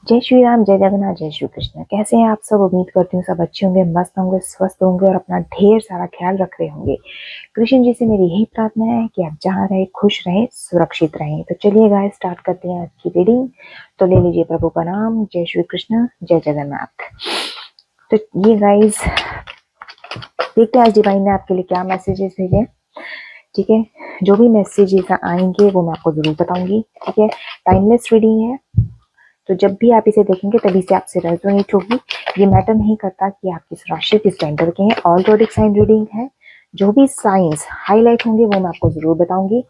जय श्री राम, जय जगन्नाथ, जय श्री कृष्ण। कैसे हैं आप सब? उम्मीद करती हूँ सब अच्छे होंगे, मस्त होंगे, स्वस्थ होंगे और अपना ढेर सारा ख्याल रख रहे होंगे। कृष्ण जी से मेरी यही प्रार्थना है कि आप जहाँ रहे खुश रहें, सुरक्षित रहें। तो चलिए गाइस, स्टार्ट करते हैं आज की रीडिंग। तो ले लीजिए प्रभु का नाम। जय श्री कृष्ण, जय जगन्नाथ। तो ये गाइस, देखते हैं आज डिवाइन ने आपके लिए क्या मैसेजेस भेजे। ठीक है, जो भी मैसेजेस आएंगे वो मैं आपको जरूर बताऊंगी। ठीक है, टाइमलेस रीडिंग है, तो जब भी आप इसे देखेंगे तभी से आपसे रेजोनेट होगी। ये मैटर नहीं करता कि आप किस राशि किस जेंडर के हैं। ऑल जोडिक साइन रीडिंग है, जो भी साइंस हाईलाइट होंगे वो मैं आपको जरूर बताऊंगी।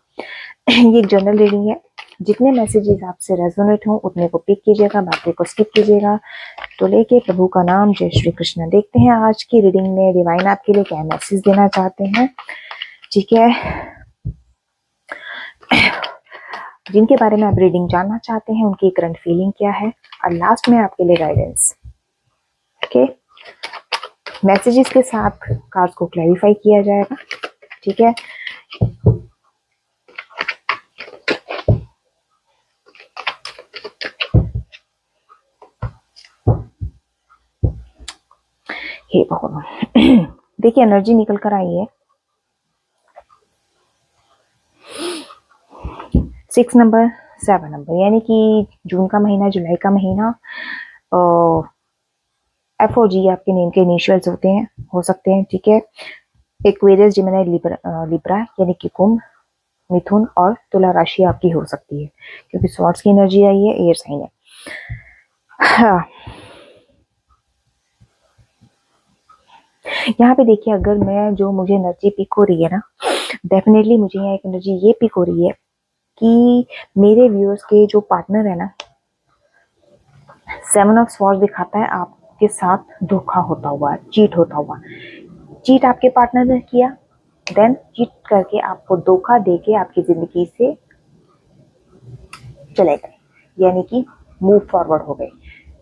ये एक जनरल रीडिंग है, जितने मैसेजेस आपसे रेजोनेट हों उतने को पिक कीजिएगा, बाकी को स्किप कीजिएगा। तो लेके प्रभु का नाम, जय श्री कृष्ण। देखते हैं आज की रीडिंग में डिवाइन आपके लिए क्या मैसेज देना चाहते हैं। ठीक है, जिनके बारे में आप रीडिंग जानना चाहते हैं उनकी करंट फीलिंग क्या है, और लास्ट में आपके लिए गाइडेंस। ओके, मैसेजेस के साथ कार्ड्स को क्लैरिफाई किया जाएगा। ठीक है, हे भगवान। देखिए, एनर्जी निकल कर आई है 6 नंबर, 7 नंबर, यानी कि जून का महीना, जुलाई का महीना। FOG आपके नेम के इनिशियल्स होते हैं, हो सकते हैं। ठीक है, एक्वेरियस, जेमिनी, लिब्रा यानी कि कुंभ, मिथुन और तुला राशि आपकी हो सकती है, क्योंकि स्वॉर्ड्स की एनर्जी आई है, एयर साइन है। हाँ, यहाँ पे देखिए, अगर मैं जो मुझे एनर्जी पिक हो रही है ना, डेफिनेटली मुझे यहाँ एक एनर्जी ये पिक हो रही है कि मेरे व्यूअर्स के जो पार्टनर है ना, 7 ऑफ स्वॉर्ड्स दिखाता है आपके साथ धोखा होता हुआ, चीट होता हुआ। चीट आपके पार्टनर ने किया, देन चीट करके आपको धोखा देके आपकी जिंदगी से चले गए, यानी कि मूव फॉरवर्ड हो गए,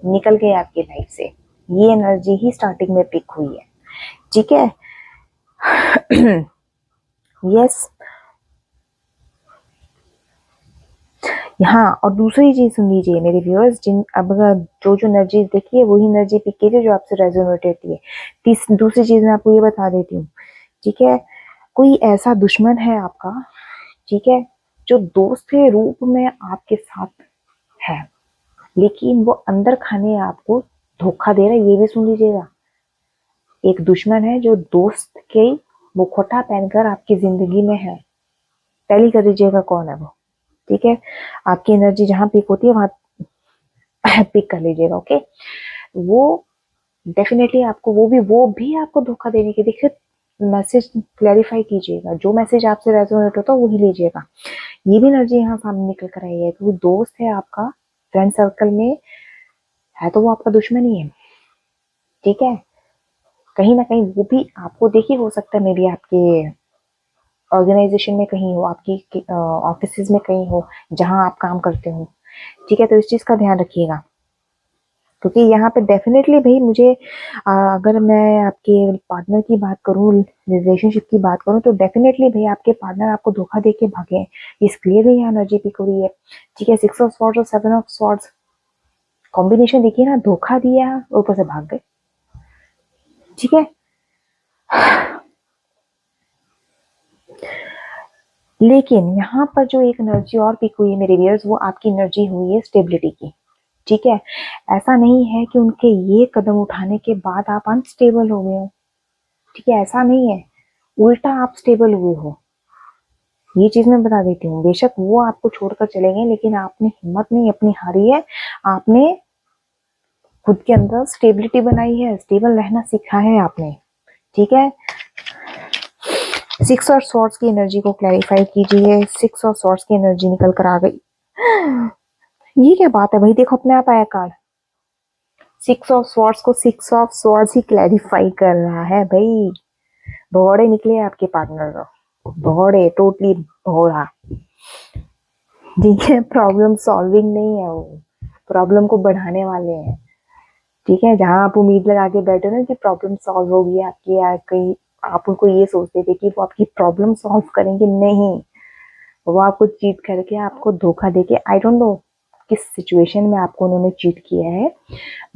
निकल गए आपकी लाइफ से। ये एनर्जी ही स्टार्टिंग में पिक हुई है। ठीक है, यस। हाँ, और दूसरी चीज सुन लीजिए मेरे व्यूअर्स, जिन अब जो जो एनर्जी देखिए वही एनर्जी पिक कीजिए जो आपसे रेजोनेट होती है। दूसरी चीज मैं आपको ये बता देती हूँ। ठीक है, कोई ऐसा दुश्मन है आपका, ठीक है, जो दोस्त के रूप में आपके साथ है, लेकिन वो अंदर खाने आपको धोखा दे रहा है। ये भी सुन लीजिएगा, एक दुश्मन है जो दोस्त के मुखौटा पहनकर आपकी जिंदगी में है। टैली कर दीजिएगा कौन है वो। ठीक है, आपकी एनर्जी जहां पिक होती है वहां पिक कर लीजिएगा। ओके, वो डेफिनेटली आपको वो भी आपको धोखा देने के, देखिए मैसेज क्लैरिफाई कीजिएगा, जो मैसेज आपसे रेजोनेट होता है वही लीजिएगा। ये भी एनर्जी यहाँ सामने निकल कर आई है कि वो दोस्त है आपका, फ्रेंड सर्कल में है, तो वो आपका दुश्मन ही है। ठीक है, कहीं ना कहीं वो भी आपको, देखिए हो सकता है मे बी आपके ऑर्गेनाइजेशन में कहीं हो, आपकी ऑफिस में कहीं हो जहां आप काम करते हो। ठीक है, तो इस चीज का ध्यान रखिएगा, क्योंकि यहाँ पे डेफिनेटली भाई मुझे अगर मैं आपके पार्टनर की बात करूँ, रिलेशनशिप की बात करूँ, तो डेफिनेटली भाई आपके पार्टनर आपको धोखा दे के भागे, इस क्लियरली यहाँ एनर्जी पिक हो रही है। ठीक है, 6 ऑफ स्वॉर्ड्स और 7 ऑफ स्वॉर्ड्स कॉम्बिनेशन देखिए ना, धोखा दिया ऊपर से भाग गए। ठीक है, लेकिन यहाँ पर जो एक एनर्जी और पिक हुई है मेरे व्यूअर्स, वो आपकी एनर्जी हुई है स्टेबिलिटी की। ठीक है, ऐसा नहीं है कि उनके ये कदम उठाने के बाद आप अनस्टेबल हो गए हो। ठीक है, ऐसा नहीं है, उल्टा आप स्टेबल हुए हो। ये चीज मैं बता देती हूँ, बेशक वो आपको छोड़कर चले गए, लेकिन आपने हिम्मत नहीं अपनी हारी है। आपने खुद के अंदर स्टेबिलिटी बनाई है, स्टेबल रहना सीखा है आपने। ठीक है, 6 और स्वॉर्ड्स की एनर्जी को क्लैरिफाई कीजिए। 6 और स्वॉर्ड्स की एनर्जी निकल कर आ गई। ये क्या बात है भाई, देखो अपने आप आया कार्ड। 6 ऑफ स्वॉर्ड्स को 6 ऑफ स्वॉर्ड्स ही क्लैरिफाई कर रहा है भाई। भौड़े निकले आपके पार्टनर, भौड़े, टोटली भौड़ा। ठीक है, प्रॉब्लम सॉल्विंग नहीं है वो, प्रॉब्लम को बढ़ाने वाले हैं। ठीक है, जहां आप उम्मीद लगा के बैठे ना कि प्रॉब्लम सॉल्व होगी आपकी, या कहीं आप उनको ये सोचते थे कि वो आपकी प्रॉब्लम सॉल्व करेंगे, नहीं, वो आपको चीट करके आपको धोखा देके, आई डोंट नो किस सिचुएशन में आपको उन्होंने चीट किया है,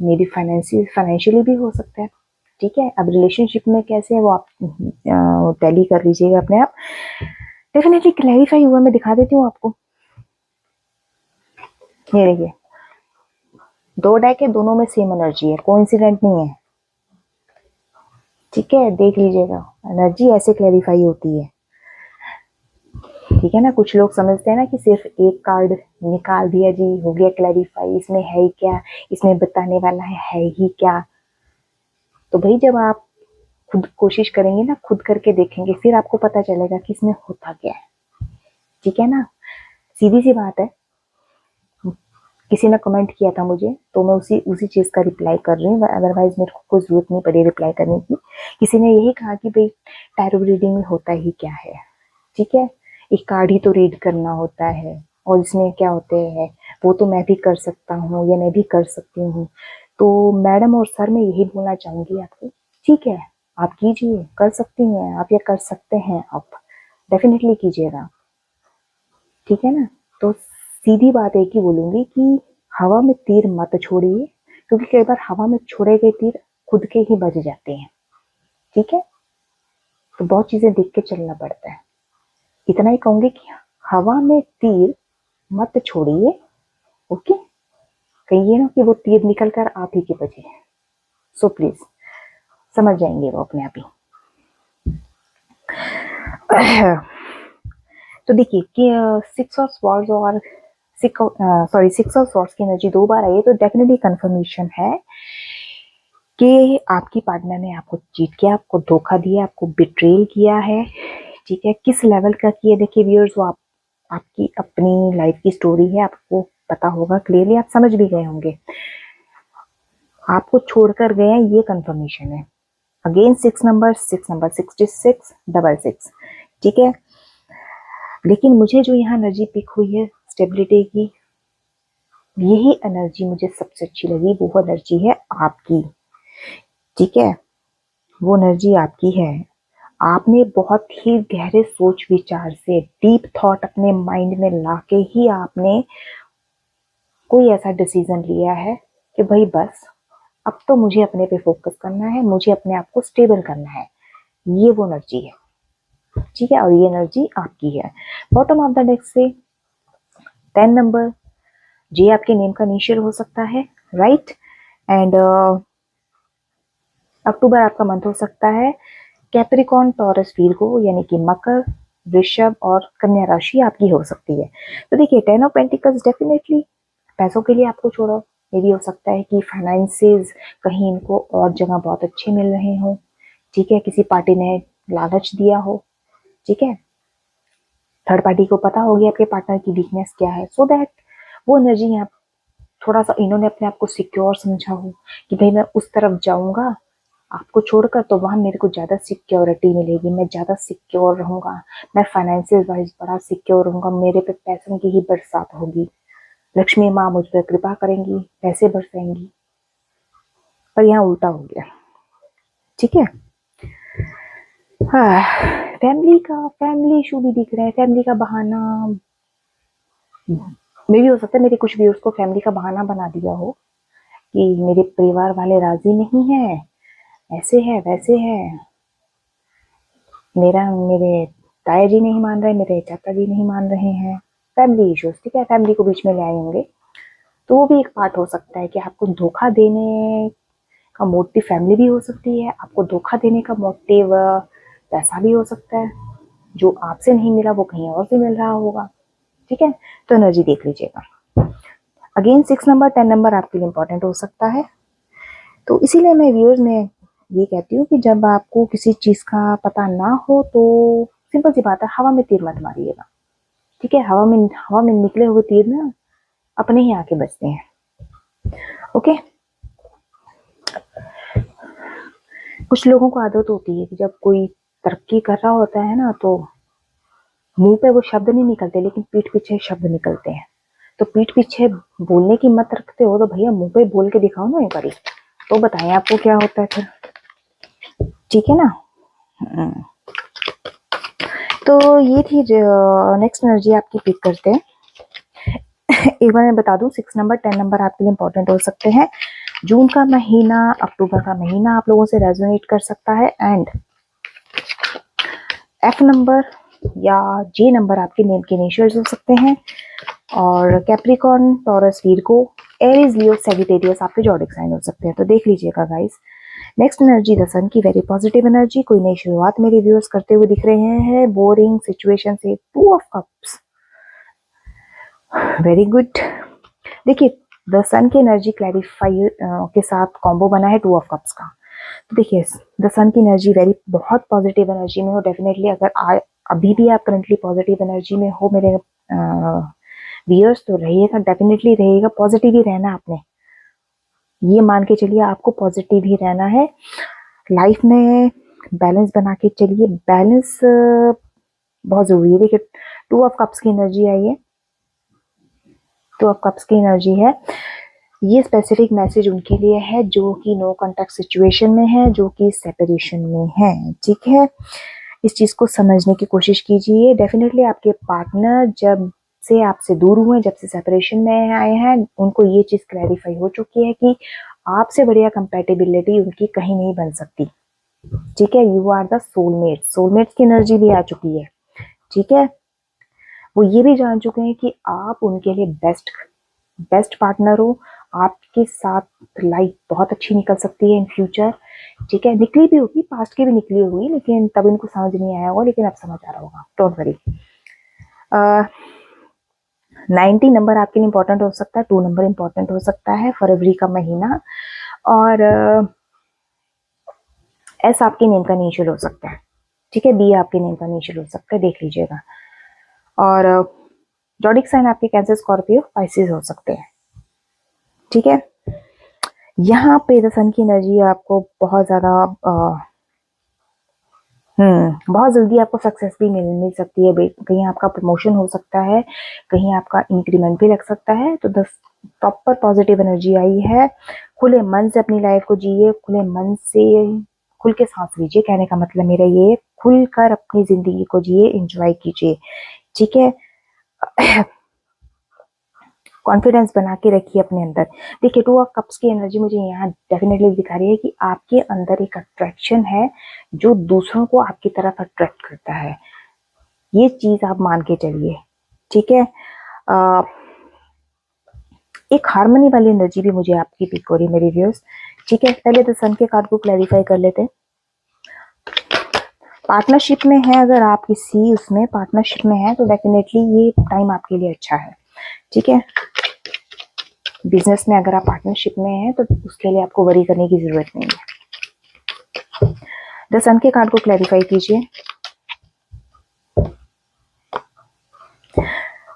मे बी फाइनेंशियली भी हो सकता है, ठीक है। अब रिलेशनशिप में कैसे है वो आप टैली कर लीजिएगा अपने आप, डेफिनेटली क्लैरिफाई हुआ। मैं दिखा देती हूँ आपको, ये देखिए 2 डेक है, दोनों में सेम एनर्जी है, कोइंसिडेंट नहीं है, ठीक है। देख लीजिएगा, एनर्जी ऐसे क्लैरिफाई होती है, ठीक है ना। कुछ लोग समझते हैं ना कि सिर्फ एक कार्ड निकाल दिया जी हो गया क्लैरिफाई, इसमें है ही क्या, इसमें बताने वाला है ही क्या। तो भाई जब आप खुद कोशिश करेंगे ना, खुद करके देखेंगे, फिर आपको पता चलेगा कि इसमें होता क्या है, ठीक है ना। सीधी सी बात है, किसी ने कमेंट किया था मुझे तो मैं उसी चीज का रिप्लाई कर रही हूँ, अदरवाइज मेरे को कोई जरूरत नहीं पड़ी रिप्लाई करने की। किसी ने यही कहा कि भाई टैरो रीडिंग में होता ही क्या है, ठीक है, एक कार्ड ही तो रीड करना होता है, और इसमें क्या होते हैं वो तो मैं भी कर सकता हूँ या मैं भी कर सकती हूँ। तो मैडम और सर मैं यही बोलना चाहूंगी आपको, ठीक है आप कीजिए, कर सकती हैं आप या कर सकते हैं आप, डेफिनेटली कीजिएगा, ठीक है ना। तो सीधी बात एक ही बोलूंगी कि हवा में तीर मत छोड़िए, क्योंकि कई बार हवा में छोड़े गए तीर खुद के ही बज जाते हैं, ठीक है। तो बहुत चीजें देख के चलना पड़ता है। इतना ही कहूंगी कि हवा में तीर मत छोड़िए, ओके, कहिए ना कि वो तीर निकल कर आप ही के बजे, सो प्लीज समझ जाएंगे वो अपने आप ही। तो देखिए कि 6 ऑफ स्वॉर्ड्स और 6 ऑफ स्वॉर्ड्स की एनर्जी 2 बार आई है, तो डेफिनेटली कंफर्मेशन है कि आपकी पार्टनर ने आपको चीट किया, आपको धोखा दिया, आपको बिट्रेल किया है, ठीक है। किस लेवल का किया देखिए व्यूअर्स, वो आपकी अपनी लाइफ की स्टोरी है, आपको पता होगा क्लियरली, आप समझ भी गए होंगे। आपको छोड़कर गए हैं ये कंफर्मेशन है। अगेन 6 नंबर 6666, ठीक है। लेकिन मुझे जो यहाँ एनर्जी पिक हुई है स्टेबिलिटी की, यही एनर्जी मुझे सबसे अच्छी लगी, वो एनर्जी है आपकी, ठीक है। वो एनर्जी आपकी है। आपने बहुत ही गहरे सोच विचार से डीप थॉट अपने माइंड में लाके ही आपने कोई ऐसा डिसीजन लिया है कि भाई बस अब तो मुझे अपने पे फोकस करना है, मुझे अपने आप को स्टेबल करना है, ये वो एनर्जी है, ठीक है। और ये एनर्जी आपकी है। बॉटम ऑफ द डेक से 10 नंबर, जे आपके नेम का इनिशियल हो सकता है, राइट। एंड अक्टूबर आपका मंथ हो सकता है। कैप्रिकॉन, टॉरस, वीरगो यानी कि मकर, वृषभ और कन्या राशि आपकी हो सकती है। तो देखिए 10 ऑफ पेंटिकल्स डेफिनेटली पैसों के लिए आपको छोड़ो, ये भी हो सकता है कि फाइनेंसेस कहीं इनको और जगह बहुत अच्छे मिल रहे हो, ठीक है। किसी पार्टी ने लालच दिया हो, ठीक है। थर्ड पार्टी को पता होगी आपके पार्टनर की वीकनेस क्या है, सो दैट वो एनर्जी यहाँ थोड़ा सा इन्होंने अपने आप को सिक्योर समझा हो कि भाई मैं उस तरफ जाऊंगा आपको छोड़कर तो वहां मेरे को ज्यादा सिक्योरिटी मिलेगी, मैं ज्यादा सिक्योर रहूंगा, मैं फाइनेंशियल वाइज बड़ा सिक्योर रहूंगा, मेरे पे पैसों की ही बरसात होगी, लक्ष्मी माँ मुझ पर कृपा करेंगी, पैसे बरसाएंगी। पर यहाँ उल्टा हो गया, ठीक है। हाँ, फैमिली इशू भी दिख रहा है, फैमिली का बहाना मे भी हो सकता है, मेरे कुछ व्यूअर्स को फैमिली का बहाना बना दिया हो कि मेरे परिवार वाले राजी नहीं है, ऐसे है वैसे है, मेरे ताया जी नहीं मान रहे, मेरे चाचा जी नहीं मान रहे हैं, फैमिली इश्यूज, ठीक है। फैमिली को बीच में ले आए होंगे, तो वो भी एक पार्ट हो सकता है कि आपको धोखा देने का मोटिव फैमिली भी हो सकती है, आपको धोखा देने का मोटिव पैसा भी हो सकता है, जो आपसे नहीं मिला वो कहीं और से मिल रहा होगा, ठीक है। तो एनर्जी देख लीजिएगा। अगेन 6 नंबर 10 नंबर आपके लिए इंपॉर्टेंट हो सकता है। तो इसीलिए मैं व्यूअर्स में ये कहती हूँ कि जब आपको किसी चीज का पता ना हो तो सिंपल सी बात है, हवा में तीर मत मारिएगा, ठीक है। हवा में निकले हुए तीर ना अपने ही आके बजते हैं, ओके। कुछ लोगों को आदत होती है कि जब कोई तरक्की कर रहा होता है ना तो मुंह पे वो शब्द नहीं निकलते, लेकिन पीठ पीछे शब्द निकलते हैं। तो पीठ पीछे बोलने की मत रखते हो तो भैया मुंह पे बोल के दिखाओ ना एक बारी, तो बताएं आपको क्या होता है फिर, ठीक है ना। तो ये थी नेक्स्ट एनर्जी आपकी पिक करते हैं। एक बार मैं बता दूं, 6 नंबर 10 नंबर आपके लिए इंपॉर्टेंट हो सकते हैं। जून का महीना, अक्टूबर का महीना आप लोगों से रेजोनेट कर सकता है। एंड एफ नंबर या जे नंबर आपके नेम के इनिशियल्स हो सकते हैं। और Capricorn, taurus, वीरगो, Aries, Leo, Sagittarius आपके जॉडिक साइन हो सकते हैं। तो देख लीजिएगा गाइस। नेक्स्ट एनर्जी द सन की वेरी पॉजिटिव एनर्जी। कोई नई शुरुआत मेरे व्यूअर्स करते हुए दिख रहे हैं बोरिंग सिचुएशन से। 2 ऑफ कप्स, वेरी गुड। देखिए द सन की एनर्जी क्लैरिफाई के साथ कॉम्बो बना है 2 ऑफ कप्स का। तो देखिए द सन की एनर्जी वेरी बहुत पॉजिटिव एनर्जी में हो। डेफिनेटली अगर अभी भी आप करंटली पॉजिटिव एनर्जी में हो मेरे व्यूअर्स, तो रहिएगा, डेफिनेटली रहिएगा। पॉजिटिव ही रहना आपने, ये मान के चलिए आपको पॉजिटिव ही रहना है। लाइफ में बैलेंस बना के चलिए। बैलेंस बहुत जरूरी है। देखिए 2 ऑफ कप्स की एनर्जी आई है, 2 ऑफ कप्स की एनर्जी है। ये स्पेसिफिक मैसेज उनके लिए है जो कि नो कॉन्टैक्ट सिचुएशन में है, जो कि सेपरेशन में है। ठीक है, इस चीज को समझने की कोशिश कीजिए। डेफिनेटली आपके पार्टनर जब से आपसे दूर हुए, जब से सेपरेशन में आए हैं, उनको ये चीज क्लैरिफाई हो चुकी है कि आपसे बढ़िया कंपैटिबिलिटी उनकी कहीं नहीं बन सकती। ठीक है, you are the soulmate. Soulmate की एनर्जी भी आ चुकी है। ठीक है, वो ये भी जान चुके हैं कि आप उनके लिए बेस्ट पार्टनर हो। आपके साथ लाइफ बहुत अच्छी निकल सकती है इन फ्यूचर। ठीक है, निकली भी होगी, पास्ट की भी निकली होगी, लेकिन तब इनको समझ नहीं आया होगा, लेकिन अब समझ आ रहा होगा। Don't worry. 90 नंबर आपके लिए इंपॉर्टेंट हो सकता है, 2 नंबर इंपॉर्टेंट हो सकता है, फरवरी का महीना। और एस आपके नेम का इनिशियल हो सकता है। ठीक है, बी आपके नेम का इनिशियल हो सकता है, देख लीजिएगा। और जॉडिक साइन आपके कैंसर, स्कॉर्पियो, पाइसेस हो सकते हैं। ठीक है, यहाँ पे द सन की एनर्जी आपको बहुत ज्यादा बहुत जल्दी आपको सक्सेस भी मिल सकती है। कहीं आपका प्रमोशन हो सकता है, कहीं आपका इंक्रीमेंट भी लग सकता है। तो द प्रॉपर पॉजिटिव एनर्जी आई है। खुले मन से अपनी लाइफ को जिए, खुले मन से खुल के सांस लीजिए। कहने का मतलब मेरा ये, खुलकर अपनी जिंदगी को जिए, एंजॉय कीजिए। ठीक है, कॉन्फिडेंस बना के रखिए अपने अंदर। देखिए 2 ऑफ कप्स की एनर्जी मुझे यहाँ डेफिनेटली दिखा रही है कि आपके अंदर एक अट्रैक्शन है जो दूसरों को आपकी तरफ अट्रैक्ट करता है। ये चीज आप मान के चलिए। ठीक है, एक हार्मनी वाली एनर्जी भी मुझे आपकी पिक हो रही है मेरे व्यूअर्स। ठीक है, पहले तो सन के कार्ड को क्लैरिफाई कर लेते हैं। पार्टनरशिप में है, अगर आप किसी उसमें पार्टनरशिप में है तो डेफिनेटली ये टाइम आपके लिए अच्छा है। ठीक है, बिजनेस में अगर आप पार्टनरशिप में हैं तो उसके लिए आपको वरी करने की जरूरत नहीं है। द सन के कार्ड को क्लैरिफाई कीजिए।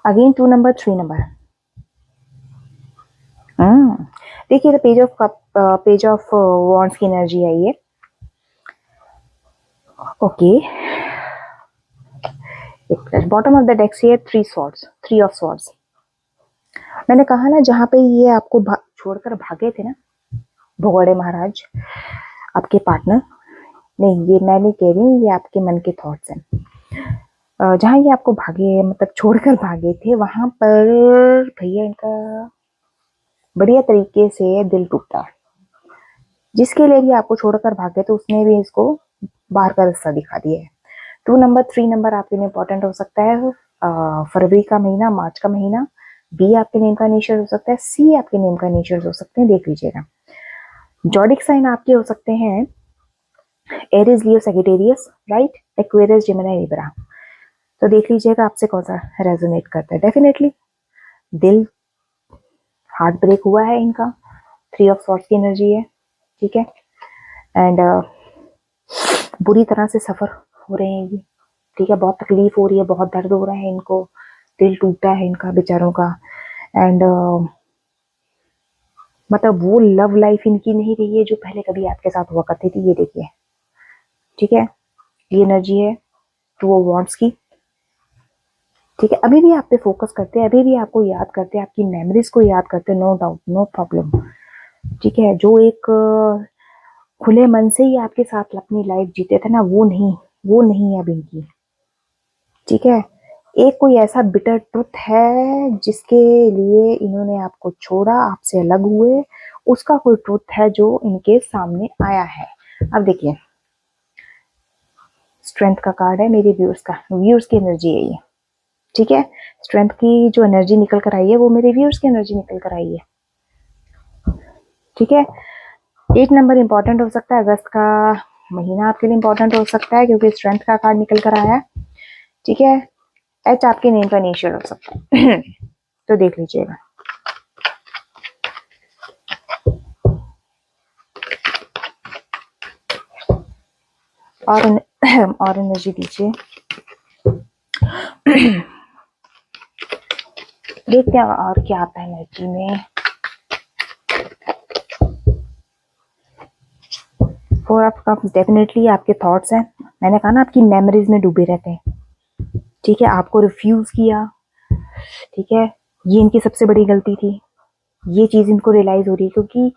Again 2 number 3 number. देखिए the page of cup, page of wands की एनर्जी आई है। Okay, bottom of the deck से 3 सॉर्ड्स, 3 ऑफ सॉर्ड्स। मैंने कहा ना, जहां पे ये आपको छोड़कर भागे थे ना भगोड़े महाराज, आपके पार्टनर, नहीं ये मैं नहीं कह रही हूँ, ये आपके मन के थॉट्स हैं। जहां ये आपको भागे, मतलब छोड़कर भागे थे, वहां पर भैया इनका बढ़िया तरीके से दिल टूटा। जिसके लिए भी आपको छोड़कर भागे तो उसने भी इसको बाहर का रास्ता दिखा दिया है। 2 नंबर 3 नंबर आपके लिए इंपॉर्टेंट हो सकता है। फरवरी का महीना, मार्च का महीना। बी आपके नेम का इनिशियल हो सकता है, सी आपके नेम का इनिशियल हो सकते हैं, देख लीजिएगा। जॉडिक साइन आपके हो सकते हैं Aries, Leo, Sagittarius, right, Aquarius, Gemini, Libra. तो देख लीजिएगा आपसे कौन सा रेजोनेट करता है। डेफिनेटली दिल हार्ट ब्रेक हुआ है इनका, 3 ऑफ सॉर्ड्स की एनर्जी है। ठीक है, एंड बुरी तरह से सफर हो रहे हैं ये। ठीक है, बहुत तकलीफ हो रही है, बहुत दर्द हो रहा है इनको, दिल टूटा है इनका बेचारों का। एंड मतलब वो लव लाइफ इनकी नहीं रही है जो पहले कभी आपके साथ हुआ करती थी, ये देखिए। ठीक है, ये एनर्जी है 2 ऑफ वॉन्ड्स की। ठीक है, अभी भी आप पे फोकस करते हैं, अभी भी आपको याद करते हैं, आपकी मेमोरीज को याद करते हैं, नो डाउट, नो प्रॉब्लम। ठीक है, जो एक खुले मन से ही आपके साथ अपनी लाइफ जीते थे ना, वो नहीं है अब इनकी। ठीक है, एक कोई ऐसा बिटर ट्रुथ है जिसके लिए इन्होंने आपको छोड़ा, आपसे अलग हुए, उसका कोई ट्रुथ है जो इनके सामने आया है। अब देखिए, स्ट्रेंथ का कार्ड है मेरे व्यूअर्स का, व्यूअर्स की एनर्जी है ये, ठीक है। स्ट्रेंथ की जो एनर्जी निकल कर आई है वो मेरे व्यूअर्स की एनर्जी निकल कर आई है, ठीक है। 8 नंबर इंपॉर्टेंट हो सकता है, अगस्त का महीना आपके लिए इंपॉर्टेंट हो सकता है क्योंकि स्ट्रेंथ का कार्ड निकल कर आया है, ठीक है। एच आपके नेम का इनिशियल हो सकता है तो देख लीजिएगा। और एनर्जी दीजिए देखते हैं और क्या आता है एनर्जी में। 4 ऑफ कप्स डेफिनेटली आपके थॉट्स हैं, मैंने कहा ना आपकी मेमोरीज में डूबे रहते हैं, ठीक है। आपको रिफ्यूज किया, ठीक है, ये इनकी सबसे बड़ी गलती थी, ये चीज इनको रियलाइज हो रही है क्योंकि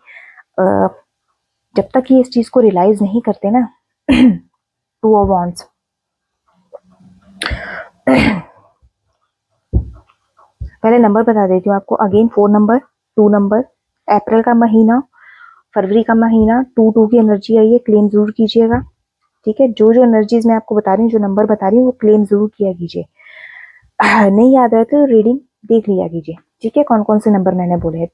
जब तक ये इस चीज को रियलाइज नहीं करते ना टू ऑफ वॉन्ड्स, पहले नंबर बता देती हूँ आपको, अगेन 4 नंबर, 2 नंबर, अप्रैल का महीना, फरवरी का महीना, 2 की एनर्जी आई है, क्लेम जरूर कीजिएगा, ठीक है। जो जो एनर्जीज मैं आपको बता रही हूँ, जो नंबर बता रही हूँ, वो क्लेम जरूर किया कीजिए। नहीं याद है तो रीडिंग देख लिया कीजिए, ठीक है, कौन कौन से नंबर मैंने बोले हैं।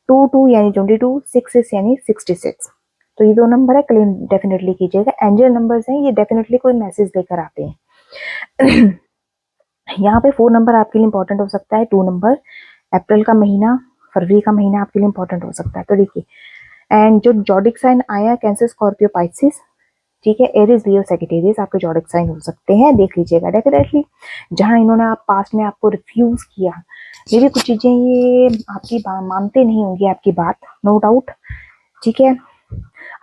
2 यानी 22, 6 यानी 66, तो ये 2 नंबर है, क्लेम डेफिनेटली कीजिएगा। एंजल नंबर्स हैं, ये डेफिनेटली कोई मैसेज लेकर आते हैं यहाँ पे 4 नंबर आपके लिए इंपॉर्टेंट हो सकता है, 2 नंबर, अप्रैल का महीना, फरवरी का महीना आपके लिए इंपॉर्टेंट हो सकता है, तो देखिए। एंड जो जॉडिक साइन आया, कैंसर, स्कॉर्पियो, पाइसिस, ठीक है, एरिस, लियो, सैजिटेरियस आपके जॉडिक साइन हो सकते हैं, देख लीजिएगा डेफिनेटली। जहां इन्होंने आप पास्ट में आपको रिफ्यूज किया, ये भी कुछ चीजें ये आपकी मानते नहीं होंगी आपकी बात, नो डाउट, ठीक है।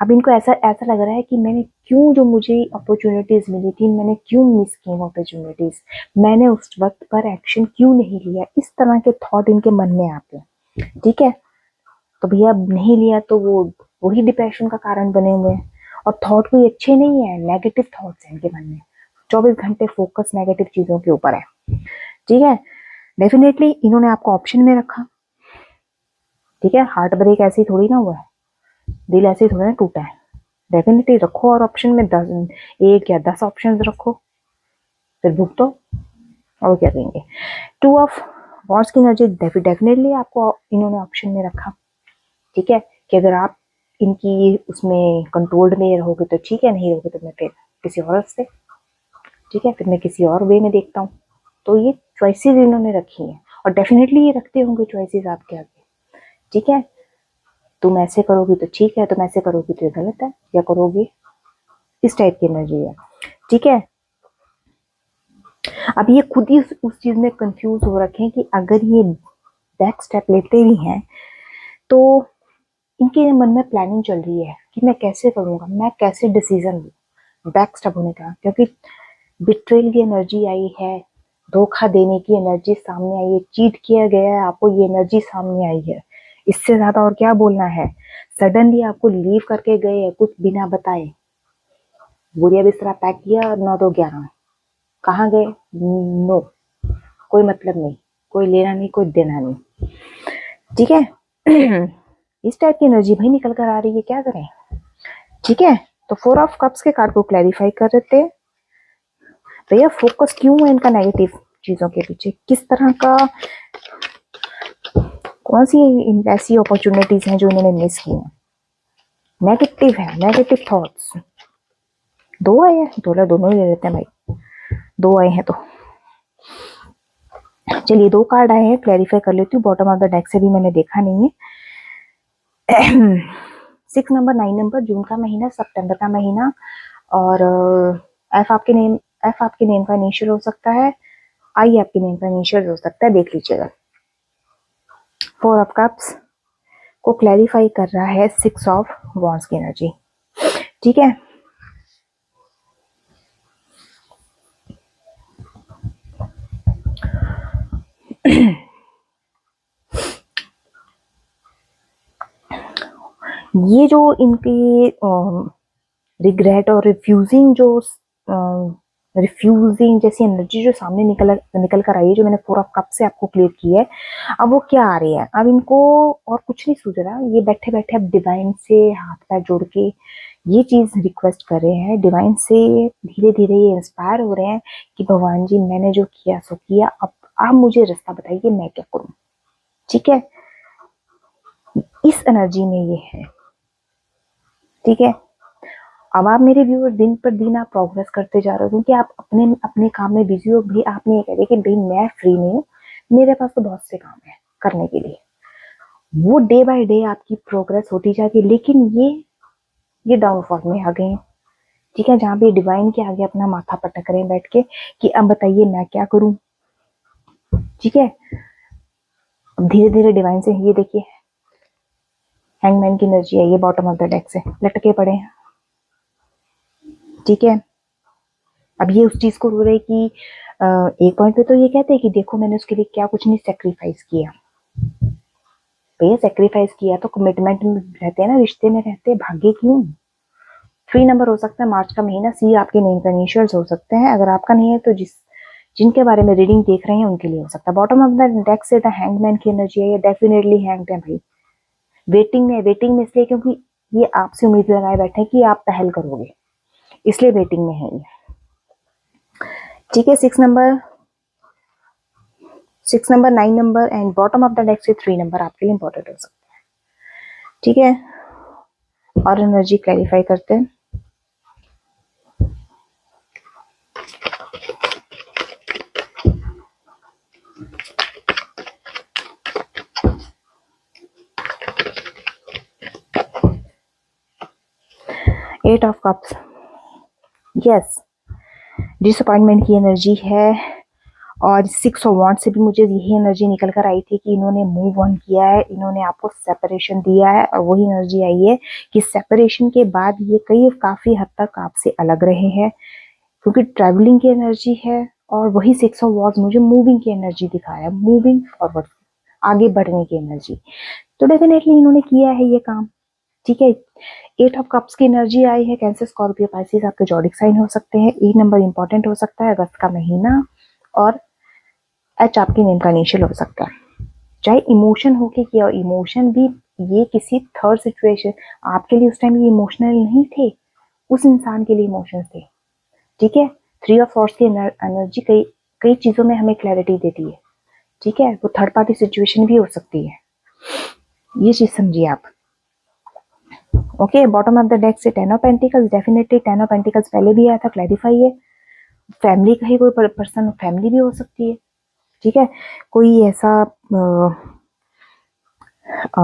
अब इनको ऐसा ऐसा लग रहा है कि मैंने क्यों, जो मुझे अपॉर्चुनिटीज मिली थी, मैंने क्यों मिस की अपॉर्चुनिटीज, मैंने उस वक्त पर एक्शन क्यों नहीं लिया, इस तरह के थॉट इनके मन में आते हैं, ठीक है। तो भैया नहीं लिया तो वो वही डिप्रेशन का कारण बने हुए हैं, और थॉट कोई अच्छे नहीं है, नेगेटिव थॉट्स हैं इनके मन में, 24 घंटे फोकस नेगेटिव चीजों के ऊपर है, ठीक है। डेफिनेटली इन्होंने आपको ऑप्शन में रखा, ठीक है, हार्ट ब्रेक ऐसे ही थोड़ी ना हुआ है, दिल ऐसे ही थोड़ा ना टूटा है, डेफिनेटली रखो, और ऑप्शन में 10, 1 या 10 ऑप्शन रखो, फिर भुगतो, और क्या करेंगे। 2 ऑफ वॉन्ड्स की एनर्जी डेफिनेटली आपको इन्होंने ऑप्शन में रखा, ठीक है, कि अगर आप इनकी उसमें कंट्रोल्ड में रहोगे तो ठीक है, नहीं रहोगे तो मैं फिर किसी और से, ठीक है, फिर मैं किसी और वे में देखता हूँ। तो ये चॉइसेस इन्होंने रखी हैं, और डेफिनेटली ये रखते होंगे चॉइसेस आपके आगे, ठीक है। तुम ऐसे करोगी तो ठीक है, तुम ऐसे करोगी तो ये गलत है, या करोगी, इस टाइप की एनर्जी है, ठीक है। अब ये खुद ही उस चीज में कंफ्यूज हो रखे हैं कि अगर ये बैक स्टेप लेते भी हैं तो इनके मन में प्लानिंग चल रही है कि मैं कैसे करूंगा, मैं कैसे डिसीजन लूँ बैक स्टेप होने का, क्योंकि बिट्रेल की एनर्जी आई है, धोखा देने की एनर्जी सामने आई है, चीट किया गया है आपको, ये एनर्जी सामने आई है, इससे ज्यादा और क्या बोलना है। सडनली आपको लीव करके गए हैं कुछ बिना बताए, बुढ़िया बिस्तरा पैक किया और 9 2 11 कहाँ गए, नो, कोई मतलब नहीं, कोई लेना नहीं, कोई देना नहीं, ठीक है इस टाइप की एनर्जी भाई निकल कर आ रही है, क्या करें, ठीक है। तो 4 ऑफ कप्स के कार्ड को क्लैरिफाई कर देते हैं भैया, फोकस क्यों है इनका नेगेटिव चीजों के पीछे, किस तरह का, कौन सी ऐसी अपॉर्चुनिटीज हैं जो इन्होंने मिस की हैं, नेगेटिव है, नेगेटिव थॉट्स। 2 आए हैं, दोनों ही ले लेते हैं भाई, 2 आए हैं तो चलिए, 2 कार्ड आए हैं, क्लैरिफाई कर लेती हूँ, बॉटम ऑफ द डेक से भी मैंने देखा नहीं है 6 नंबर, 9 नंबर, जून का महीना, सितंबर का महीना, और एफ आपके नेम का इनिशियल हो सकता है, आई आपके नेम का इनिशियल हो सकता है, देख लीजिएगा। 4 ऑफ कप्स को क्लैरिफाई कर रहा है 6 ऑफ वॉन्ड्स की एनर्जी, ठीक है। ये जो इनकी रिग्रेट और रिफ्यूजिंग जो रिफ्यूजिंग जैसी एनर्जी जो सामने निकल कर आई है, जो मैंने 4 ऑफ कप से आपको क्लियर की है, अब वो क्या आ रही है, अब इनको और कुछ नहीं सूझ रहा, ये बैठे बैठे अब डिवाइन से हाथ पैर जोड़ के ये चीज रिक्वेस्ट कर रहे हैं, डिवाइन से धीरे धीरे ये इंस्पायर हो रहे हैं कि भगवान जी मैंने जो किया सो किया, अब आप मुझे रास्ता बताइए मैं क्या करूं। ठीक है, इस एनर्जी में ये है। ठीक है, अब आप मेरे व्यूअर दिन पर दिन आप प्रोग्रेस करते जा रहे हो, क्योंकि आप अपने अपने काम में बिजी हो। भाई आपने ये कह दिया कि भाई मैं फ्री नहीं हूँ, मेरे पास तो बहुत से काम है करने के लिए, वो डे बाय डे आपकी प्रोग्रेस होती जाती है, लेकिन ये डाउनफॉल में आ गए हैं। ठीक है, जहाँ पे डिवाइन के आगे अपना माथा पटक रहे हैं बैठ के कि अब बताइए मैं क्या करूं। ठीक है, अब धीरे धीरे डिवाइन से, ये देखिए हैंगमैन की एनर्जी है, ये बॉटम ऑफ द डेक से लटके पड़े हैं। ठीक है, अब ये उस चीज को रो रहे कि एक पॉइंट पे तो ये कहते हैं कि देखो मैंने उसके लिए क्या कुछ नहीं सेक्रीफाइस किया। भैया सेक्रीफाइस किया तो कमिटमेंट में रहते हैं ना, रिश्ते में रहते हैं, भागे क्यों। 3 नंबर हो सकता है, मार्च का महीना, सी आपके नेम का इनिशियल्स हो सकते हैं, अगर आपका नहीं है तो जिनके बारे में रीडिंग देख रहे हैं उनके लिए हो सकता है। बॉटम ऑफ द डेक से द हैंगमैन की एनर्जी है, ये डेफिनेटली हैंग्ड है भाई, वेटिंग में इसलिए क्योंकि ये आपसे उम्मीद लगाए बैठे हैं कि आप पहल करोगे, इसलिए वेटिंग में है ये। ठीक है, 6 number 9 number and bottom of the deck से 3 नंबर आपके लिए इंपॉर्टेंट हो सकता है। ठीक है, और एनर्जी क्लैरिफाई करते हैं। Eight of cups, yes disappointment की एनर्जी है, और 6 ऑफ वॉन्ड से भी मुझे यही एनर्जी निकल कर आई थी कि इन्होंने मूव ऑन किया है, इन्होंने आपको सेपरेशन दिया है, और वही एनर्जी आई है कि सेपरेशन के बाद ये काफी हद तक आपसे अलग रहे हैं, क्योंकि ट्रैवलिंग की एनर्जी है, और वही 6 ऑफ वॉन्ड्स मुझे मूविंग की एनर्जी दिखा है, मूविंग फॉरवर्ड, आगे बढ़ने की एनर्जी। तो डेफिनेटली इन्होंने किया है ये काम। ठीक है, 8 ऑफ कप्स की एनर्जी आई है, कैंसर स्कॉर्पियो पाइसेस आपके जॉडिक साइन हो सकते हैं, 8 नंबर इंपॉर्टेंट हो सकता है, अगस्त का महीना, और एच आपके नेम का इनिशियल हो सकता है। चाहे इमोशन हो के किया, इमोशन भी ये किसी थर्ड सिचुएशन, आपके लिए उस टाइम ये इमोशनल नहीं थे, उस इंसान के लिए इमोशंस थे। ठीक है, 3 ऑफ सॉर्ड्स की एनर्जी कई कई चीजों में हमें क्लैरिटी देती है। ठीक है, वो थर्ड पार्टी सिचुएशन भी हो सकती है, ये चीज समझिए आप। Okay, bottom of the deck से 10 of pentacles, definitely 10 of pentacles पहले भी आया था, क्लैरिफाई है, फैमिली का ही कोई पर्सन, फैमिली भी हो सकती है। ठीक है, कोई ऐसा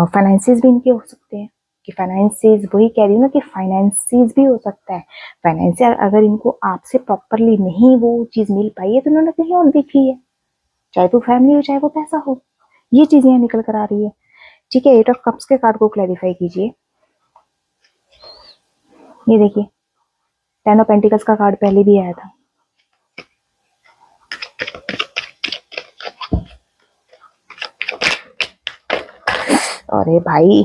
फाइनेंसिस भी इनके हो सकते हैं, कि फाइनेंसिस, वही कह रही हूँ ना कि फाइनेंसिस भी हो सकता है, फाइनेंशियल अगर इनको आपसे प्रॉपरली नहीं वो चीज मिल पाई है तो उन्होंने कहीं और देखी है, चाहे वो फैमिली हो चाहे वो पैसा हो, ये चीजें यहाँ निकल कर आ रही है। ठीक है, 8 ऑफ कप्स के कार्ड को क्लैरिफाई कीजिए। ये देखिए 10 ऑफ पेंटिकल्स का कार्ड पहले भी आया था, अरे भाई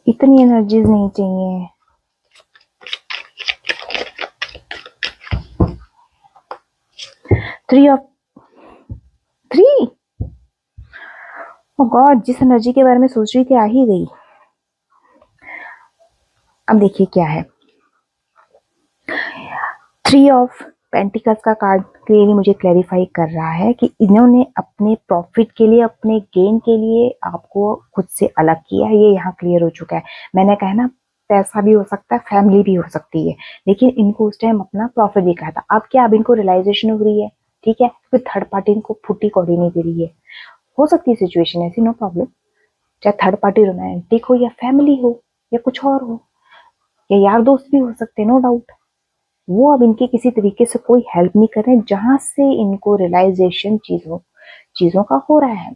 इतनी एनर्जीज नहीं चाहिए। 3 ओ गॉड, जिस एनर्जी के बारे में सोच रही थी आ ही गई। अब देखिए क्या है, 3 ऑफ पेंटिकल्स का कार्ड क्लियरली मुझे क्लैरिफाई कर रहा है कि इन्होंने अपने प्रॉफिट के लिए, अपने गेन के लिए आपको खुद से अलग किया है, ये यहाँ क्लियर हो चुका है। मैंने कहा ना, पैसा भी हो सकता है, फैमिली भी हो सकती है, लेकिन इनको उस टाइम अपना प्रॉफिट दिखा था। अब क्या, अब इनको रियलाइजेशन हो रही है। ठीक है, क्योंकि थर्ड पार्टी इनको फुटी कौड़ी नहीं दे रही है, हो सकती है सिचुएशन ऐसी, नो प्रॉब्लम, चाहे थर्ड पार्टी रोमांटिक हो या फैमिली हो या कुछ और हो, या यार दोस्त भी हो सकते हैं, नो डाउट। वो अब इनके किसी तरीके से कोई हेल्प नहीं कर रहे हैं, जहां से इनको रियलाइजेशन चीजों का हो रहा है,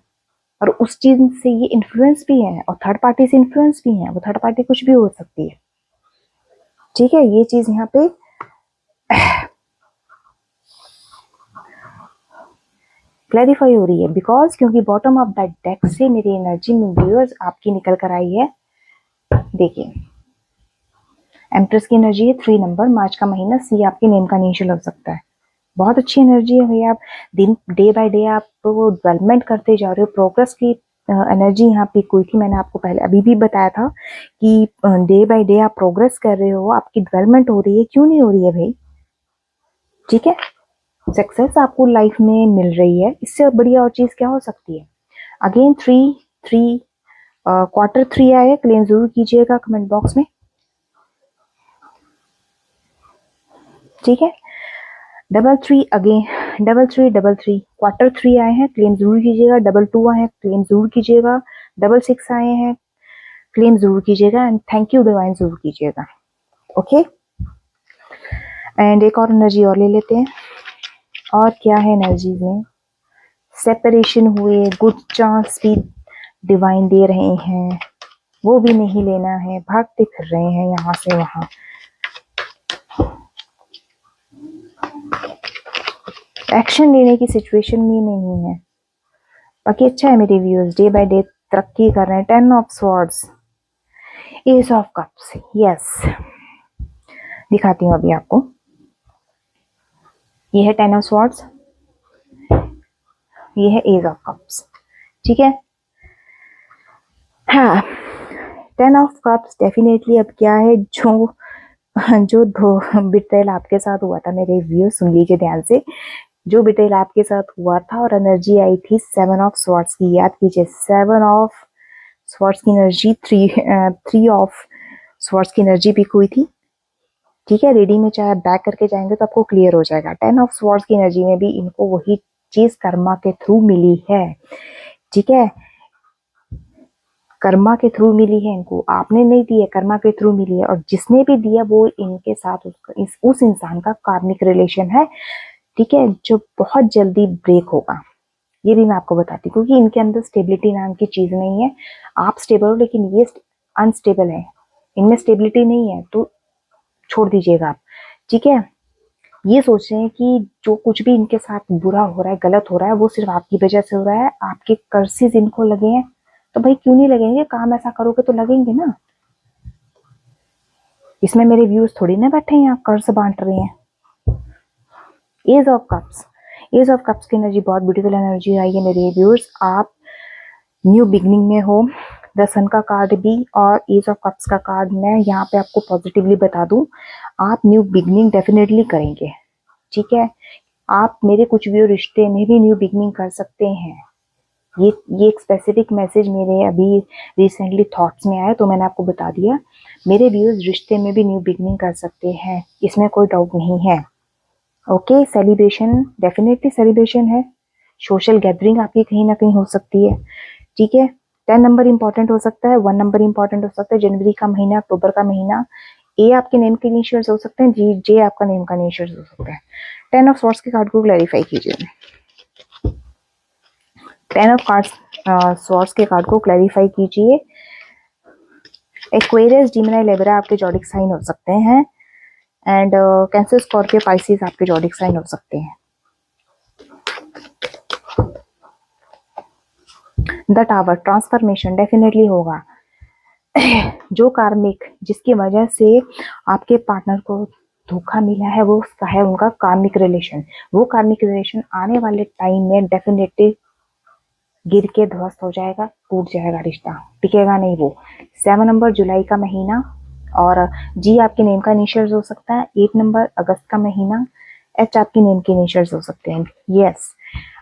और उस चीज से ये इन्फ्लुएंस भी है, और थर्ड पार्टी से इन्फ्लुएंस भी है, वो थर्ड पार्टी कुछ भी हो सकती है। ठीक है, ये चीज यहाँ पे क्लैरिफाई हो रही है, बिकॉज क्योंकि बॉटम ऑफ दैट डेक से मेरी एनर्जी में व्यूअर्स आपकी निकल कर आई है। देखिए एम्प्रेस की एनर्जी है 3 नंबर, मार्च का महीना, सी आपके नेम का इनिशियल हो सकता है। बहुत अच्छी एनर्जी है भैया, आप दिन डे बाय डे आप वो डेवलपमेंट करते जा रहे हो, प्रोग्रेस की एनर्जी यहाँ पिक हुई थी। मैंने आपको पहले अभी भी बताया था कि डे बाय डे आप प्रोग्रेस कर रहे हो, आपकी डेवलपमेंट हो रही है, क्यों नहीं हो रही है भाई? ठीक है, सक्सेस आपको लाइफ में मिल रही है, इससे बढ़िया और चीज क्या हो सकती है? अगेन 3 क्वार्टर 3 आए, क्लेम जरूर कीजिएगा कमेंट बॉक्स में। ठीक है, 3 अगेन, 3 क्वार्टर 3 आए हैं, क्लेम जरूर कीजिएगा। 2 आए हैं, क्लेम जरूर कीजिएगा। 6 आए हैं, क्लेम जरूर कीजिएगा। एंड थैंक यू डिवाइन जरूर कीजिएगा। ओके, एंड एक और एनर्जी और ले लेते हैं। और क्या है एनर्जी में? सेपरेशन हुए, गुड चांस भी डिवाइन दे रहे हैं, वो भी नहीं लेना है, भागते फिर रहे हैं यहाँ से वहां। एक्शन लेने की सिचुएशन में नहीं है। बाकी अच्छा है मेरे व्यूअर्स, डे बाय डे तरक्की कर रहे हैं। 10 of swords, S of cups, yes, दिखाती हूँ अभी आपको। ये है 10 ऑफ स्वॉर्ड्स, ये है एस ऑफ कप्स। ठीक है, हाँ, 10 ऑफ कप्स डेफिनेटली अब क्या है, जो बिट्रेल आपके साथ हुआ था, मेरे व्यूअर सुन लीजिए ध्यान से, जो बिट्रेल आपके साथ हुआ था और एनर्जी आई थी 7 ऑफ स्वॉर्ड्स की, याद कीजिए 7 ऑफ स्वॉर्ड्स की एनर्जी, 3 ऑफ स्वॉर्ड्स की एनर्जी पिक हुई थी। ठीक है, रीडिंग में चाहे बैक करके जाएंगे तो आपको क्लियर हो जाएगा। 10 ऑफ स्वॉर्ड्स की एनर्जी में भी इनको वही चीज कर्मा के थ्रू मिली है। ठीक है, कर्मा के थ्रू मिली है इनको, आपने नहीं दी है, कर्मा के थ्रू मिली है। और जिसने भी दिया वो इनके साथ उस इंसान का कार्मिक रिलेशन है। ठीक है, जो बहुत जल्दी ब्रेक होगा, ये भी मैं आपको बताती हूँ, क्योंकि इनके अंदर स्टेबिलिटी नाम की चीज नहीं है। आप स्टेबल हो लेकिन ये अनस्टेबल है, इनमें स्टेबिलिटी नहीं है, तो छोड़ दीजिएगा आप। ठीक है, ये सोच रहे हैं कि जो कुछ भी इनके साथ बुरा हो रहा है, गलत हो रहा है, वो सिर्फ आपकी वजह से हो रहा है, आपके कर्सेस इनको लगे हैं। तो भाई क्यों नहीं लगेंगे, काम ऐसा करोगे तो लगेंगे ना। इसमें मेरे व्यूज थोड़ी ना बैठे हैं यहाँ कर्ज बांट रहे हैं। Ace of cups, ace of cups की एनर्जी बहुत ब्यूटीफुल एनर्जी आई है मेरे व्यूअर्स। आप न्यू बिगनिंग में हो, द सन का कार्ड भी और एज ऑफ कप्स का कार्ड, मैं यहाँ पे आपको पॉजिटिवली बता दूं, आप न्यू बिगनिंग डेफिनेटली करेंगे। ठीक है, आप मेरे कुछ भी रिश्ते में भी न्यू बिगनिंग कर सकते हैं। ये एक स्पेसिफिक मैसेज मेरे अभी रिसेंटली थॉट्स में आया, तो मैंने आपको बता दिया। मेरे व्यूअर्स रिश्ते में भी न्यू बिगनिंग कर सकते हैं, इसमें कोई डाउट नहीं है। ओके, सेलिब्रेशन, डेफिनेटली सेलिब्रेशन है, सोशल गैदरिंग आपकी कहीं ना कहीं हो सकती है। ठीक है, 10 नंबर इंपॉर्टेंट हो सकता है, 1 नंबर इंपॉर्टेंट हो सकता है, जनवरी का महीना, अक्टूबर का महीना। ए आपके नेम के इनिशियल्स हो सकते हैं, जी जे आपका नेम का इनिशियल्स हो सकता है। 10 ऑफ स्वॉर्ड्स के कार्ड को क्लैरिफाई कीजिए। 10 ऑफ कार्ड्स स्वॉर्ड्स के कार्ड को क्लैरिफाई कीजिए। एक्वेरियस, जिमिनी, लिब्रा आपके जॉडिक साइन हो सकते हैं, एंड कैंसर, स्कॉर्पियो, पाइसिस आपके जॉडिक साइन हो सकते हैं। द टावर, ट्रांसफॉर्मेशन डेफिनेटली होगा। जो कार्मिक, जिसकी वजह से आपके पार्टनर को धोखा मिला है, वो उसका है उनका कार्मिक रिलेशन। वो कार्मिक रिलेशन आने वाले टाइम में डेफिनेटली गिर के ध्वस्त हो जाएगा, टूट जाएगा रिश्ता, टिकेगा नहीं वो। 7 नंबर जुलाई का महीना, और जी आपके नेम का इनिशियल्स हो सकता है। 8 नंबर अगस्त का महीना, एच आपके नेम के इनिशियल्स हो सकते हैं। यस,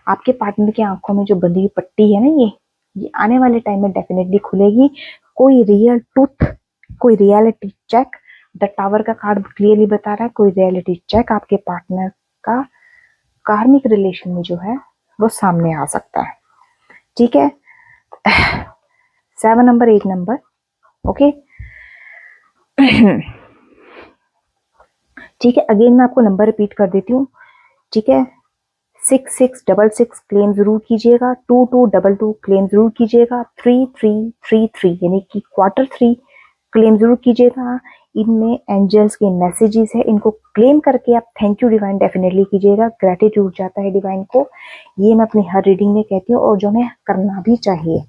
आपके पार्टनर की आंखों में जो बंधी हुई पट्टी है ना, ये आने वाले टाइम में डेफिनेटली खुलेगी। कोई रियल ट्रूथ, कोई रियलिटी चेक, द टावर का कार्ड क्लियरली बता रहा है, कोई रियलिटी चेक आपके पार्टनर का कार्मिक रिलेशन में जो है वो सामने आ सकता है। ठीक है, 7 नंबर, 8 नंबर, ओके। ठीक है, अगेन मैं आपको नंबर रिपीट कर देती हूँ। ठीक है, 6666 क्लेम जरूर कीजिएगा, 2222 क्लेम जरूर कीजिएगा, 3333 यानी कि क्वार्टर 3 क्लेम जरूर कीजिएगा। इनमें एंजल्स के मैसेजेस है, इनको क्लेम करके आप थैंक यू डिवाइन डेफिनेटली कीजिएगा। ग्रेटिट्यूड जाता है डिवाइन को, ये मैं अपनी हर रीडिंग में कहती हूँ, और जो हमें करना भी चाहिए।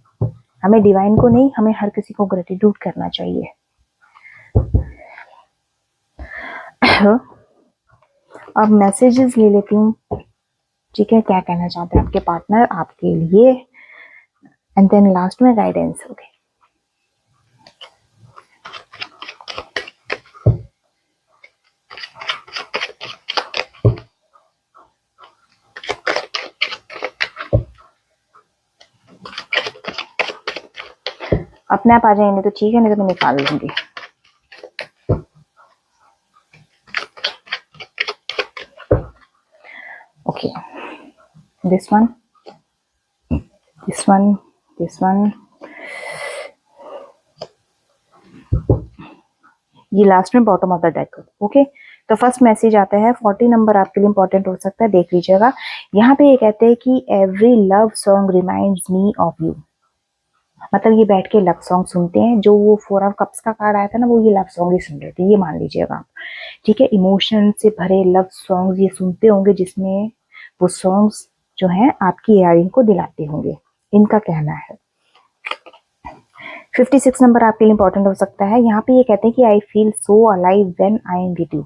हमें डिवाइन को नहीं, हमें हर किसी को ग्रेटिट्यूड करना चाहिए। अब मैसेजेस ले लेती हूँ, ठीक है, क्या कहना चाहते हैं आपके पार्टनर आपके लिए, एंड देन लास्ट में गाइडेंस। ओके, अपने आप आ जाएंगे तो ठीक है, नहीं तो मैं निकाल लूंगी। Okay, this one, this one, this one, ये लास्ट में bottom of the deck. Okay, तो फर्स्ट मैसेज आता है 40 नंबर आपके लिए इंपॉर्टेंट हो सकता है, देख लीजिएगा। यहाँ पे ये कहते हैं कि every love song reminds me of you. मतलब ये बैठ के लव सॉन्ग सुनते हैं, जो वो 4 ऑफ कप्स का कार्ड आया था ना, वो ये लव सॉन्ग ही सुन रहे थे, ये मान लीजिएगा आप। ठीक है, इमोशन से भरे लव सॉन्ग्स ये सुनते होंगे, जिसमें वो सॉन्ग्स जो हैं आपकी यारी को दिलाते होंगे, इनका कहना है। 56 नंबर आपके लिए इंपॉर्टेंट हो सकता है। यहाँ पे ये कहते हैं कि I feel so alive when I am with you.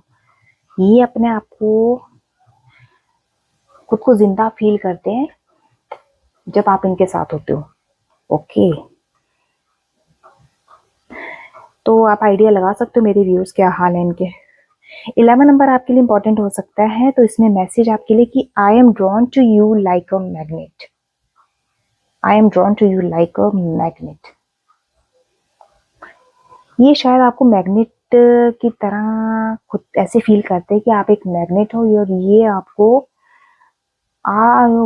ये अपने आप को खुद को जिंदा फील करते हैं जब आप इनके साथ होते हो। ओके, तो आप आइडिया लगा सकते हो मेरे व्यूज क्या हाल है इनके। 11 नंबर आपके लिए इंपॉर्टेंट हो सकता है, तो इसमें मैसेज आपके लिए कि I am drawn to you like a magnet. I am drawn to you like a magnet. ये शायद आपको मैग्नेट की तरह खुद ऐसे फील करते हैं कि आप एक मैग्नेट हो, और ये आपको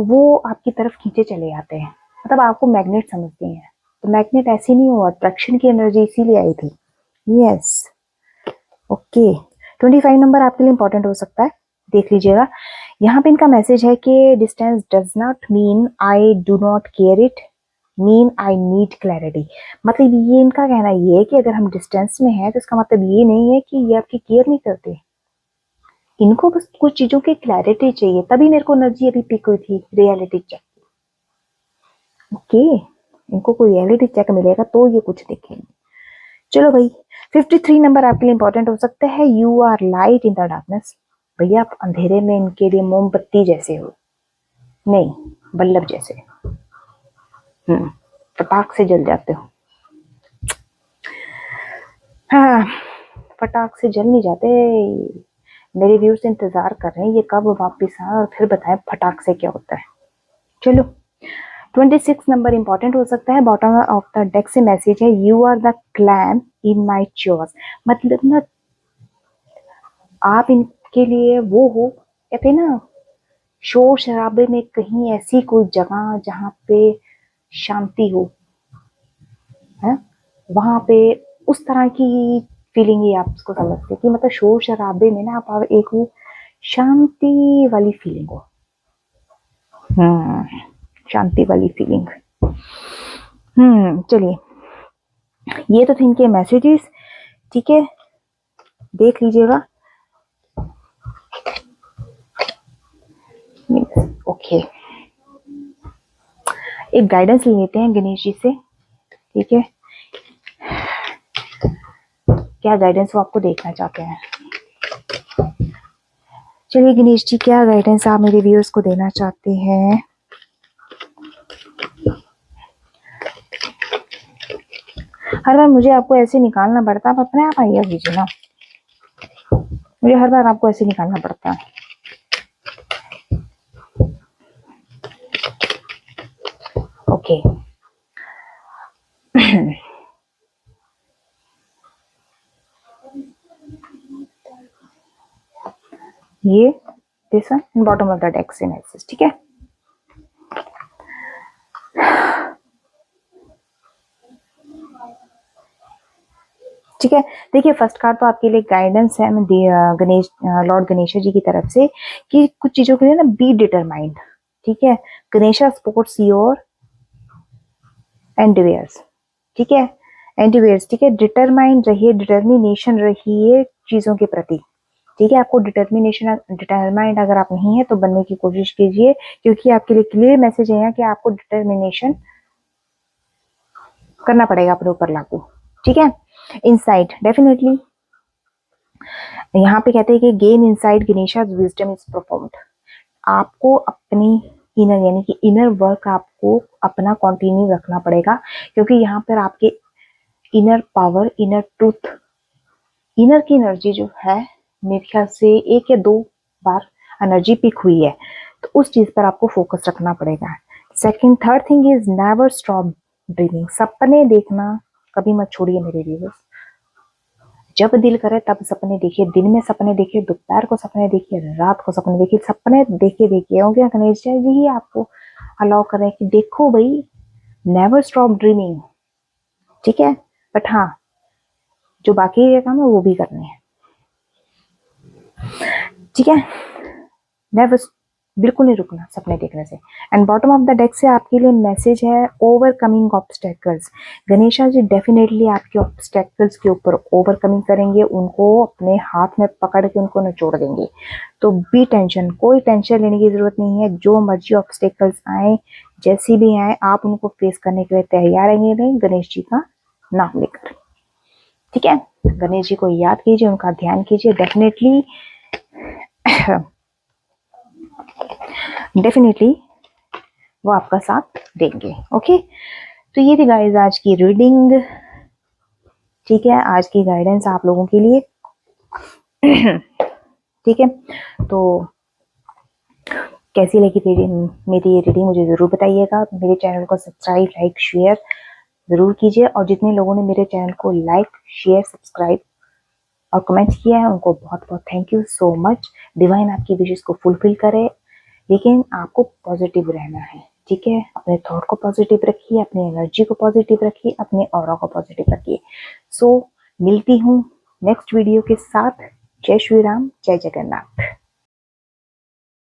वो आपकी तरफ खींचे चले जाते हैं, मतलब आपको मैग्नेट समझते हैं। तो मैग्नेट ऐसे नहीं हुआ, अट्रैक्शन की एनर्जी इसीलिए आई थी। Yes, okay. 25 नंबर आपके लिए इंपॉर्टेंट हो सकता है, देख लीजिएगा। यहाँ पे इनका मैसेज है कि distance does not mean I do not care, it mean I need clarity. मतलब ये इनका कहना ये है कि अगर हम डिस्टेंस में हैं तो इसका मतलब ये नहीं है कि ये आपकी केयर नहीं करते, इनको बस कुछ चीजों की क्लैरिटी चाहिए। तभी मेरे को एनर्जी अभी पिक हुई थी, रियलिटी चेक। ओके, इनको कोई रियलिटी चेक मिलेगा तो ये कुछ देखेंगे। चलो भाई, 53 नंबर आपके लिए इंपॉर्टेंट हो सकता है। You are light in the darkness. भैया आप अंधेरे में इनके लिए मोमबत्ती जैसे हो, नहीं बल्लभ जैसे। फटाक से जल जाते हो। हाँ, फटाक से जल नहीं जाते। मेरे व्यूअर्स इंतजार कर रहे हैं ये कब वापस आए और फिर बताएं फटाक से क्या होता है। चलो, 26 नंबर इंपॉर्टेंट हो सकता है। बॉटम ऑफ द डेक से मैसेज है, you are the clam in my choice. मतलब ना, आप इनके लिए वो हो, कहते ना, शोर शराबे में कहीं ऐसी कोई जगह जहां पे शांति हो, है वहां पे उस तरह की फीलिंग ही आप उसको समझते कि मतलब शोर शराबे में ना आप एक वो शांति वाली फीलिंग हो। शांति वाली फीलिंग। चलिए, ये तो थे इनके मैसेजेस, ठीक है, देख लीजिएगा। ओके, एक गाइडेंस ले लेते हैं गणेश जी से, ठीक है, क्या गाइडेंस वो आपको देखना चाहते हैं। चलिए गणेश जी, क्या गाइडेंस आप मेरे व्यूअर्स को देना चाहते हैं। हर बार मुझे आपको ऐसे निकालना पड़ता, आप अपने आप आइए कीजिए ना, मुझे हर बार आपको ऐसे निकालना पड़ता है। ओके, ये this one bottom of the deck से मैसेज, ठीक है। ठीक है, देखिए फर्स्ट कार्ड तो आपके लिए गाइडेंस है गणेश, लॉर्ड गणेश जी की तरफ से, कि कुछ चीजों के लिए ना बी डिटरमाइंड, ठीक है। गणेशा सपोर्ट्स योर एंडिवियर्स, ठीक है, एंडिवियर्स, ठीक है। डिटरमाइंड रहिए, डिटर्मिनेशन रहिए चीजों के प्रति, ठीक है। आपको डिटरमाइंड अगर आप नहीं है तो बनने की कोशिश कीजिए, क्योंकि आपके लिए क्लियर मैसेज है कि आपको डिटर्मिनेशन करना पड़ेगा अपने ऊपर लागू, ठीक है। इनसाइट डेफिनेटली यहाँ पे कहते हैं कि gain inside Ganesha wisdom is performed. आपको अपनी इनर यानी कि इनर वर्क आपको अपना कंटिन्यू रखना पड़ेगा, क्योंकि यहाँ पर आपके inner power, inner truth, inner की एनर्जी जो है मेरे ख्याल से 1 या 2 बार एनर्जी पिक हुई है, तो उस चीज पर आपको फोकस रखना पड़ेगा। Second third thing is never stop dreaming. सपने देखना कभी मत छोड़िए मेरे व्यूअर्स। जब दिल करे तब सपने देखिए, दिन में सपने देखिए, दोपहर को सपने देखिए, रात को सपने देखिए, सपने देखिए क्योंकि गणेश जी ही आपको अलाउ कर रहे हैं कि देखो भाई, नेवर स्टॉप ड्रीमिंग। ठीक है, बट हाँ, जो बाकी के काम है वो भी करने हैं। ठीक है, नेवर, बिल्कुल नहीं रुकना सपने देखने से। And bottom of the deck से आपके लिए मैसेज है, ओवरकमिंग ऑब्स्टेकल्स। गणेशा जी डेफिनेटली आपके ऑब्स्टेकल्स के ऊपर ओवरकमिंग करेंगे, उनको अपने हाथ में पकड़ के उनको निचोड़ देंगे। तो बी टेंशन, कोई टेंशन लेने की जरूरत नहीं है। जो मर्जी ऑब्स्टेकल्स आए, जैसी भी आए, आप उनको फेस करने के लिए तैयार रहेंगे गणेश जी का नाम लेकर। ठीक है, गणेश जी को याद कीजिए, उनका ध्यान कीजिए, डेफिनेटली वो आपका साथ देंगे। ओके, तो ये थी गाइस आज की रीडिंग। ठीक है, आज की गाइडेंस आप लोगों के लिए। ठीक है, तो कैसी लगी मेरी ये रीडिंग मुझे जरूर बताइएगा। मेरे चैनल को सब्सक्राइब, लाइक, शेयर जरूर कीजिए। और जितने लोगों ने मेरे चैनल को लाइक, शेयर, सब्सक्राइब और कमेंट किया है, उनको बहुत बहुत thank you so much. Divine आपकी विशेष को फुलफिल करे, लेकिन आपको पॉजिटिव रहना है। ठीक है, अपने थॉट को पॉजिटिव रखिए, अपनी एनर्जी को पॉजिटिव रखिए, अपने ऑरा को पॉजिटिव रखिए। सो मिलती हूँ नेक्स्ट वीडियो के साथ। जय श्री राम, जय जगन्नाथ।